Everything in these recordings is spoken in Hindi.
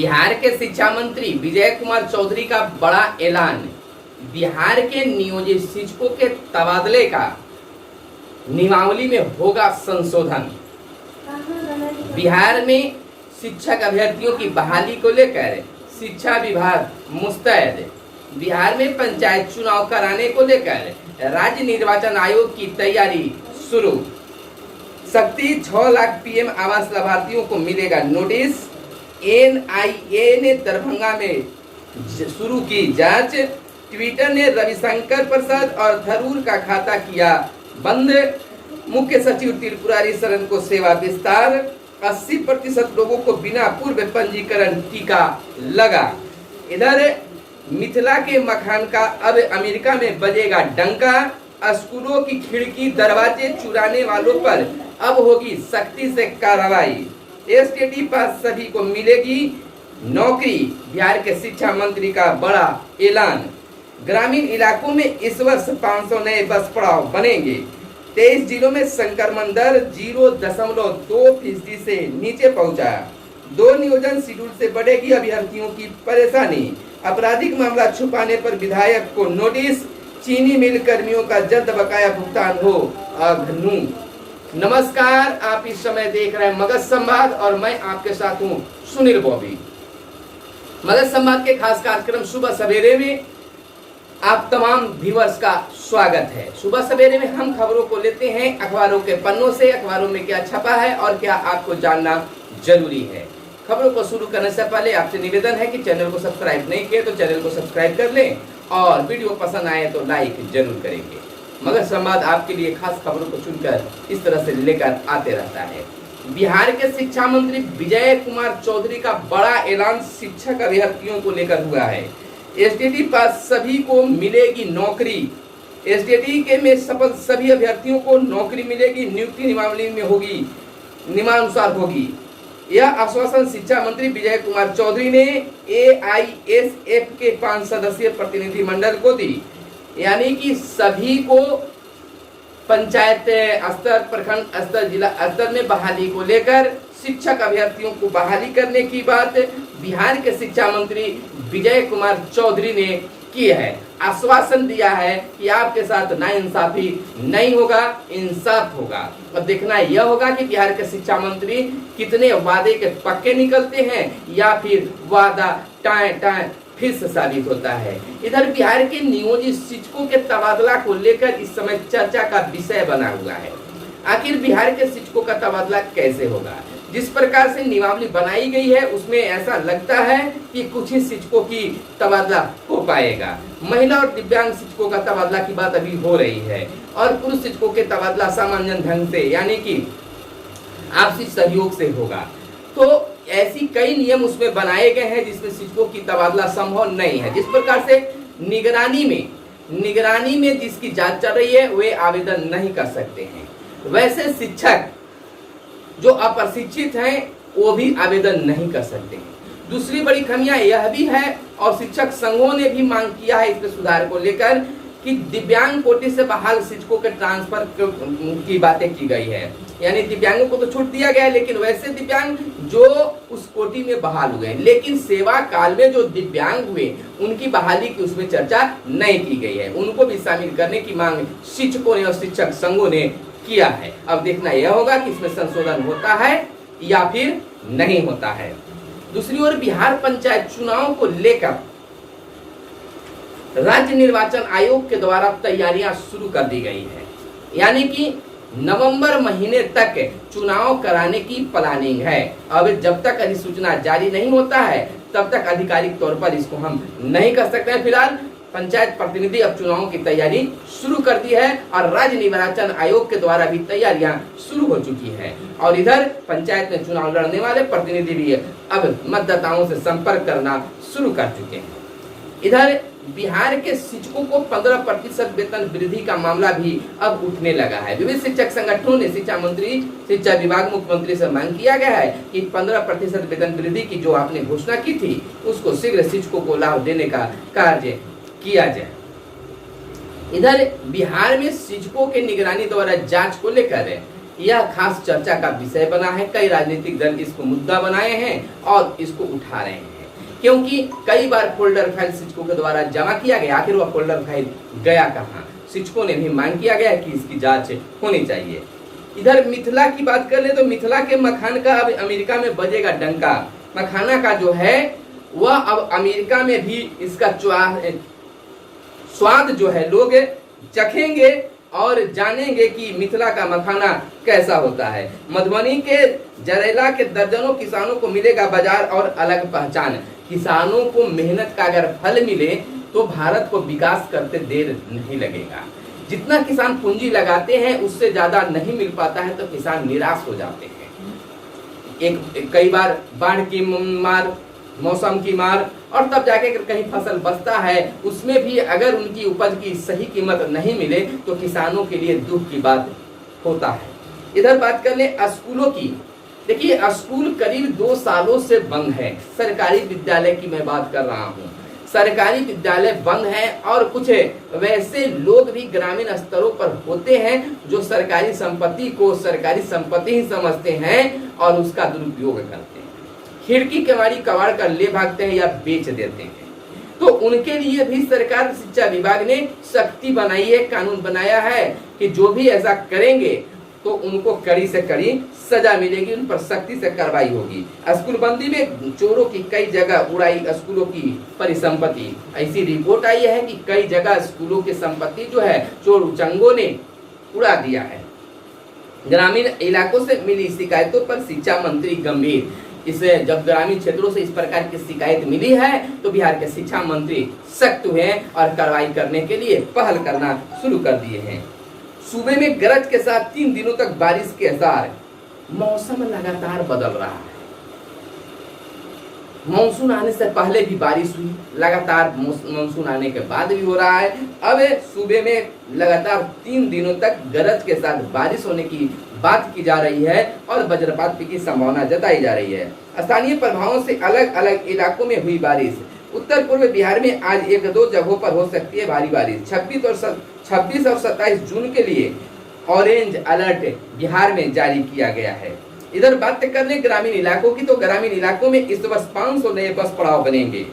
बिहार के शिक्षा मंत्री विजय कुमार चौधरी का बड़ा ऐलान। बिहार के नियोजित शिक्षकों के तबादले का नियमावली में होगा संशोधन। बिहार में शिक्षक अभ्यर्थियों की बहाली को लेकर शिक्षा विभाग मुस्तैद। बिहार में पंचायत चुनाव कराने को लेकर राज्य निर्वाचन आयोग की तैयारी शुरू। शक्ति 6 लाख पीएम आवास लाभार्थियों को मिलेगा नोटिस। एनआईए ने दरभंगा में शुरू की जांच। ट्विटर ने रविशंकर प्रसाद और थरूर का खाता किया बंद। मुख्य सचिव त्रिपुरारी शरण को सेवा विस्तार। 80% लोगों को बिना पूर्व पंजीकरण टीका लगा। इधर मिथिला के मखान का अब अमेरिका में बजेगा डंका। स्कूलों की खिड़की दरवाजे चुराने वालों पर अब होगी सख्ती से कार्रवाई। एसटीडी पास सभी को मिलेगी नौकरी। बिहार के शिक्षा मंत्री का बड़ा ऐलान। ग्रामीण इलाकों में इस वर्ष 500 नए बस पड़ाव बनेंगे। 23 जिलों में संक्रमण दर 0.2% से नीचे पहुंचा। 2 नियोजन शेड्यूल से बढ़ेगी अभ्यर्थियों की परेशानी। आपराधिक मामला छुपाने पर विधायक को नोटिस। चीनी मिल कर्मियों का जल्द बकाया भुगतान हो अघनु। नमस्कार, आप इस समय देख रहे हैं मगध संवाद और मैं आपके साथ हूं सुनील बॉबी। मगध संवाद के खास कार्यक्रम सुबह सवेरे में आप तमाम व्यूअर्स का स्वागत है। सुबह सवेरे में हम खबरों को लेते हैं अखबारों के पन्नों से। अखबारों में क्या छपा है और क्या आपको जानना जरूरी है। खबरों को शुरू करने से पहले आपसे निवेदन है कि चैनल को सब्सक्राइब नहीं किए तो चैनल को सब्सक्राइब कर लें और वीडियो पसंद आए तो लाइक जरूर करेंगे। मगध संवाद आपके लिए खास खबरों को चुनकर इस तरह से लेकर आते रहता है। बिहार के शिक्षा मंत्री विजय कुमार चौधरी का बड़ा ऐलान शिक्षक अभ्यर्थियों को लेकर हुआ है। एसटीडी पास सभी को मिलेगी नौकरी। एसटीडी के में सफल सभी अभ्यर्थियों को नौकरी मिलेगी। नियुक्ति नियमावली में होगी नियमानुसार होगी। यह आश्वासन शिक्षा मंत्री विजय कुमार चौधरी ने एआईएसएफ के 5 सदस्यीय प्रतिनिधिमंडल को दी। यानी कि सभी को पंचायत स्तर, प्रखंड स्तर, जिला स्तर में बहाली को लेकर शिक्षक अभ्यर्थियों को बहाली करने की बात बिहार के शिक्षा मंत्री विजय कुमार चौधरी ने की है। आश्वासन दिया है कि आपके साथ नाइंसाफी नहीं होगा, इंसाफ होगा। अब देखना यह होगा कि बिहार के शिक्षा मंत्री कितने वादे के पक्के निकलते हैं या फिर वादा टाएं फिर से साबित होता है। इधर बिहार के नियोजित शिक्षकों के तबादला को लेकर इस समय चर्चा का विषय बना हुआ है। आखिर बिहार के शिक्षकों का तबादला कैसे होगा? जिस प्रकार से नियमावली बनाई गई है उसमें ऐसा लगता है कि कुछ ही शिक्षकों की तबादला हो पाएगा। महिला और दिव्यांग शिक्षकों का तबादला की बात अभी हो रही है और पुरुष शिक्षकों के तबादला सामान्य ढंग से यानी कि आपसी सहयोग से होगा। तो ऐसी कई नियम उसमें बनाए गए हैं जिसमें शिक्षकों की तबादला संभव नहीं है। जिस प्रकार से निगरानी में जिसकी जांच चल रही है वे आवेदन नहीं कर सकते हैं, वैसे शिक्षक जो अप्रशिक्षित हैं वो भी आवेदन नहीं कर सकते हैं। दूसरी बड़ी खामियां यह भी है और शिक्षक संघों ने भी मांग किया है इसमें सुधार को लेकर कि दिव्यांग कोटि से बहाल शिक्षकों के ट्रांसफर की बातें की गई है। यानी दिव्यांगों को तो छूट दिया गया है, लेकिन वैसे दिव्यांग जो उस कोटि में बहाल हुए लेकिन सेवा काल में जो दिव्यांग हुए उनकी बहाली की उसमें चर्चा नहीं की गई है। उनको भी शामिल करने की मांग शिक्षकों ने और शिक्षक संघों ने किया है। अब देखना यह होगा कि इसमें संशोधन होता है या फिर नहीं होता है। दूसरी ओर बिहार पंचायत चुनाव को लेकर राज्य निर्वाचन आयोग के द्वारा तैयारियां शुरू कर दी गई है। यानी कि नवंबर महीने तक चुनाव कराने की प्लानिंग है। अब जब तक अधिसूचना जारी नहीं होता है तब तक आधिकारिक तौर पर इसको हम नहीं कर सकते हैं। फिलहाल पंचायत प्रतिनिधि अब चुनावों की तैयारी शुरू कर दी है और राज्य निर्वाचन आयोग के द्वारा भी तैयारियां शुरू हो चुकी है। और इधर पंचायत में चुनाव लड़ने वाले प्रतिनिधि भी अब मतदाताओं से संपर्क करना शुरू कर चुके हैं। इधर बिहार के शिक्षकों को 15% वेतन वृद्धि का मामला भी अब उठने लगा है। विभिन्न शिक्षक संगठनों ने शिक्षा मंत्री, शिक्षा विभाग, मुख्यमंत्री से मांग किया गया है कि 15% वेतन वृद्धि की जो आपने घोषणा की थी उसको शीघ्र शिक्षकों को लाभ देने का कार्य किया जाए। इधर बिहार में शिक्षकों के निगरानी द्वारा जांच को लेकर यह खास चर्चा का विषय बना है। कई राजनीतिक दल इसको मुद्दा बनाए हैं और इसको उठा रहे हैं। क्योंकि कई बार फोल्डर फाइल शिक्षकों के द्वारा जमा किया गया, आखिर वह फोल्डर फाइल गया कहाँ? शिक्षकों ने भी मांग किया गया कि इसकी जांच होनी चाहिए। इधर मिथिला की बात कर ले तो मिथिला के मखान का अब अमेरिका में बजेगा डंका। मखाना का जो है वह अब अमेरिका में भी इसका स्वाद जो है लोग चखेंगे और जानेंगे कि मिथिला का मखाना कैसा होता है। मधुबनी के जरेला के दर्जनों किसानों को मिलेगा बाजार और अलग पहचान। किसानों को मेहनत का अगर फल मिले तो भारत को विकास करते देर नहीं लगेगा। जितना किसान पूंजी लगाते हैं उससे ज्यादा नहीं मिल पाता है तो किसान निराश हो जाते हैं। कई बार बाढ़ की मार, मौसम की मार, और तब जाके कहीं फसल बचता है उसमें भी अगर उनकी उपज की सही कीमत नहीं मिले तो किसानों के लिए दुख की बात होता है। इधर बात कर ले स्कूलों की। देखिए स्कूल करीब 2 सालों से बंद है। सरकारी विद्यालय की मैं बात कर रहा हूँ, सरकारी विद्यालय बंद है और कुछ वैसे लोग भी ग्रामीण स्तरों पर होते हैं जो सरकारी संपत्ति को सरकारी संपत्ति ही समझते हैं और उसका दुरुपयोग करते हैं। खिड़की केवाड़ी कबाड़ कर ले भागते हैं या बेच देते हैं। तो उनके लिए भी सरकार शिक्षा विभाग ने सख्ती बनाई है, कानून बनाया है कि जो भी ऐसा करेंगे तो उनको कड़ी से कड़ी सजा मिलेगी, उन पर सख्ती से कार्रवाई होगी। स्कूल बंदी में चोरों की कई जगह उड़ाई स्कूलों की परिसंपत्ति। ऐसी रिपोर्ट आई है कि कई जगह स्कूलों की संपत्ति जो है चोर उचंगों ने उड़ा दिया है। ग्रामीण इलाकों से मिली शिकायतों पर शिक्षा मंत्री गंभीर। इसे जब ग्रामीण क्षेत्रों से इस प्रकार की शिकायत मिली है तो बिहार के शिक्षा मंत्री सख्त हुए हैं और कार्रवाई करने के लिए पहल करना शुरू कर दिए हैं। सूबे में गरज के साथ 3 दिनों तक बारिश के आसार। मौसम लगातार बदल रहा है। मानसून आने से पहले भी बारिश हुई, लगातार मानसून आने के बाद भी हो रहा है। अब सूबे में लगातार 3 दिनों तक गरज के साथ बारिश होने की बात की जा रही है और वज्रपात की संभावना जताई जा रही है। स्थानीय प्रभावों से अलग अलग इलाकों में हुई बारिश। उत्तर पूर्व बिहार में आज 1-2 जगहों पर हो सकती है भारी बारिश। 26 और 27 जून के लिए ऑरेंज अलर्ट बिहार में जारी किया गया है। इधर बात कर लें ग्रामीण इलाकों की तो ग्रामीण इलाकों में इस वर्ष 500 नए बस पड़ाव बनेंगे।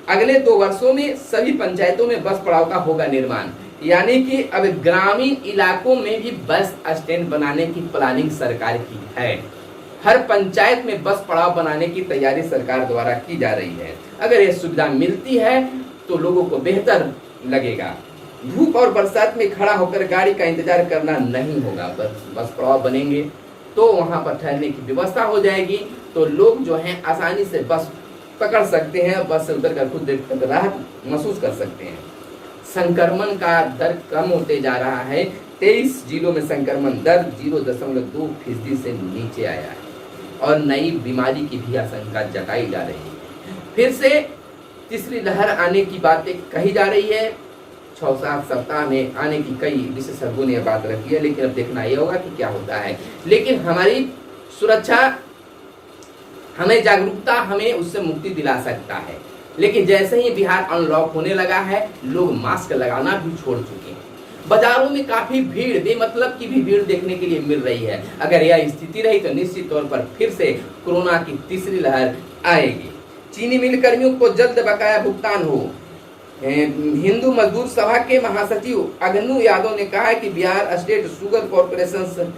अगले 2 वर्षों में सभी पंचायतों में बस पड़ाव का होगा निर्माण। यानी कि अब ग्रामीण इलाकों में भी बस स्टैंड बनाने की प्लानिंग सरकार की है। हर पंचायत में बस पड़ाव बनाने की तैयारी सरकार द्वारा की जा रही है। अगर यह सुविधा मिलती है तो लोगों को बेहतर लगेगा। धूप और बरसात में खड़ा होकर गाड़ी का इंतजार करना नहीं होगा। बस पड़ाव बनेंगे तो वहां पर ठहरने की व्यवस्था हो जाएगी, तो लोग जो हैं आसानी से बस पकड़ सकते हैं, बस से उतर कर कुछ देर तक राहत महसूस कर सकते हैं। संक्रमण का दर कम होते जा रहा है। 23 जिलों में संक्रमण दर 0.2% से नीचे आया है और नई बीमारी की भी आशंका जताई जा रही है। फिर से तीसरी लहर आने की बातें कही जा रही है। 6-7 सप्ताह में आने की कई विशेषज्ञों ने बात रखी है, लेकिन अब देखना यह होगा कि क्या होता है। लेकिन हमारी सुरक्षा, हमें जागरूकता हमें उससे मुक्ति दिला सकता है। लेकिन जैसे ही बिहार अनलॉक होने लगा है लोग मास्क लगाना भी छोड़ चुके हैं। बाजारों में काफी भीड़, बेमतलब की भी भीड़ देखने के लिए मिल रही है। अगर यह स्थिति रही तो निश्चित तौर पर फिर से कोरोना की तीसरी लहर आएगी। चीनी मिल कर्मियों को जल्द बकाया भुगतान हो। हिंदू मजदूर सभा के महासचिव अगनू यादव ने कहा है कि बिहार स्टेट शुगर कॉर्पोरेशन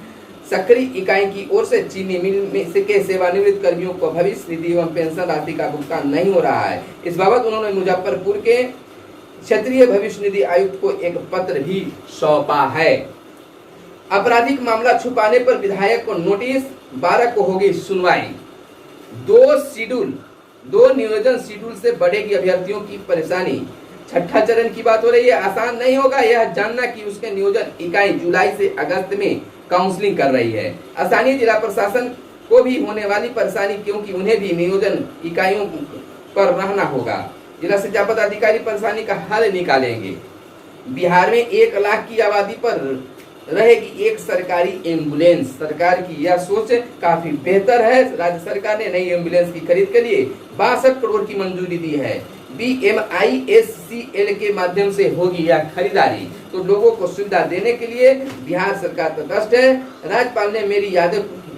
सक्रिय इकाई की ओर से चीनी मिल में के सेवानिवृत्त कर्मियों को भविष्य निधि एवं पेंशन राशि का भुगतान नहीं हो रहा है। इस बाबत उन्होंने मुजफ्फरपुर के क्षेत्रीय भविष्य निधि आयुक्त को एक पत्र भी सौंपा है। आपराधिक मामला छुपाने पर विधायक को नोटिस, 12 को होगी सुनवाई। 2 नियोजन शेड्यूल से बढ़ेगी अभ्यर्थियों की परेशानी। 6ठा चरण की बात हो रही है। आसान नहीं होगा यह जानना कि उसके नियोजन इकाई जुलाई से अगस्त में काउंसलिंग कर रही है। स्थानीय जिला प्रशासन को भी होने वाली परेशानी, क्योंकि उन्हें भी नियोजन इकाइयों पर रहना होगा। जिला शिक्षा पदाधिकारी परेशानी का हल निकालेंगे। बिहार में 1 लाख की आबादी पर रहेगी एक सरकारी एम्बुलेंस। सरकार की यह सोच काफी बेहतर है। राज्य सरकार ने नई एम्बुलेंस की खरीद के लिए 62 करोड़ की मंजूरी दी है। BMISCL के माध्यम से होगी यह खरीदारी। तो लोगों को सुविधा देने के लिए बिहार सरकार तटस्थ है। राज्यपाल ने मेरी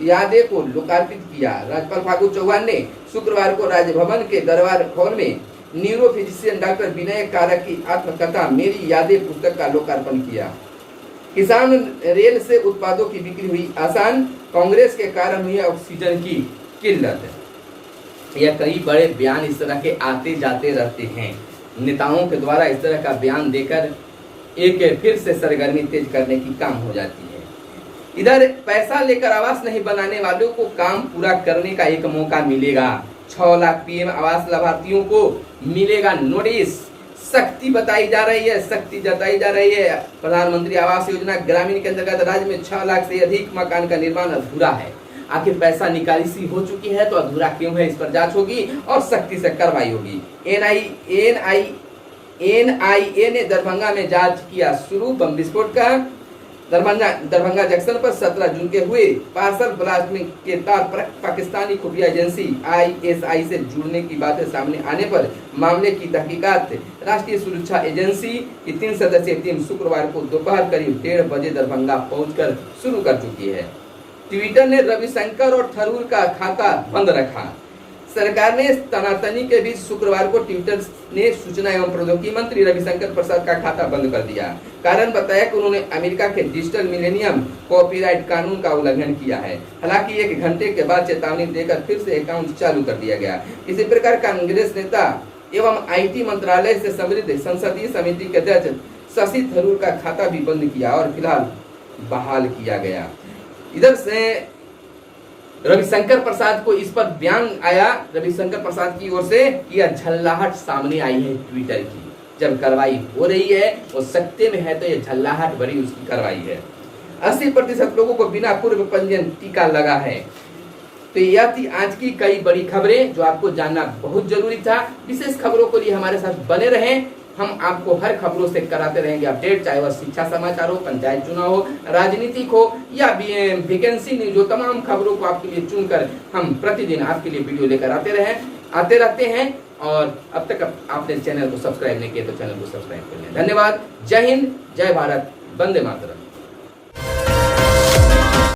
यादें को लोकार्पित किया। राज्यपाल फागू चौहान ने शुक्रवार को राजभवन के दरबार हॉल में न्यूरो फिजिशियन डॉक्टर विनय कारक की आत्मकथा मेरी यादें पुस्तक का लोकार्पण किया। किसान रेल से उत्पादों की बिक्री हुई आसान, कांग्रेस के कारण हुई ऑक्सीजन की किल्लत। यह कई बड़े बयान इस तरह के आते जाते रहते हैं। नेताओं के द्वारा इस तरह का बयान देकर एक फिर से सरगर्मी तेज करने की काम हो जाती है। इधर पैसा लेकर आवास नहीं बनाने वालों को काम पूरा करने का एक मौका मिलेगा। 6 लाख पीएम आवास लाभार्थियों को मिलेगा नोटिस। सख्ती बताई जा रही है, सख्ती जताई जा रही है। प्रधानमंत्री आवास योजना ग्रामीण के अंतर्गत राज्य में 6 लाख से अधिक मकान का निर्माण अधूरा है। आखिर पैसा निकासी हो चुकी है तो अधूरा क्यों है, इस पर जांच होगी और सख्ती से कार्रवाई होगी। एनआईए ने दरभंगा में जांच किया शुरू। बम विस्फोट का दरभंगा जंक्शन पर 17 जून के हुए पार्सल ब्लास्ट में के तार पर पाकिस्तानी खुफिया एजेंसी आईएसआई से जुड़ने की बातें सामने आने पर मामले की तहकीकात राष्ट्रीय सुरक्षा एजेंसी की 3 सदस्यीय टीम शुक्रवार को दोपहर करीब 1:30 बजे दरभंगा पहुंचकर शुरू कर चुकी है। ट्विटर ने रविशंकर और थरूर का खाता बंद रखा। सरकार ने तनातनी के बीच शुक्रवार को ट्विटर ने सूचना एवं प्रौद्योगिकी मंत्री रविशंकर प्रसाद का खाता बंद कर दिया। कारण बताया कि उन्होंने अमेरिका के डिजिटल मिलेनियम कॉपीराइट कानून का उल्लंघन किया है। हालांकि 1 घंटे के बाद चेतावनी देकर फिर से अकाउंट चालू कर दिया गया। इसी प्रकार कांग्रेस नेता एवं आईटी मंत्रालय से समृद्ध संसदीय समिति के अध्यक्ष शशि थरूर का खाता भी बंद किया और फिलहाल बहाल किया गया। इधर से रविशंकर प्रसाद को इस पर बयान आया। रविशंकर प्रसाद की ओर से यह झल्लाहट सामने आई है ट्विटर की। जब कार्रवाई हो रही है वो सत्य में है तो यह झल्लाहट भरी उसकी कार्रवाई है। 80% लोगों को बिना पूर्व पंजीयन टीका लगा है। तो यह थी आज की कई बड़ी खबरें जो आपको जानना बहुत जरूरी था। विशेष खबरों के लिए हमारे साथ बने रहें। हम आपको हर खबरों से कराते रहेंगे अपडेट, चाहे वह शिक्षा समाचार हो, पंचायत चुनाव हो, राजनीतिक हो या वैकेंसी न्यूज हो। तमाम खबरों को आपके लिए चुनकर हम प्रतिदिन आपके लिए वीडियो लेकर आते रहते हैं। और अब तक आपने चैनल को सब्सक्राइब नहीं किया तो चैनल को सब्सक्राइब कर लें। धन्यवाद। जय हिंद, जय भारत, वंदे मातरम।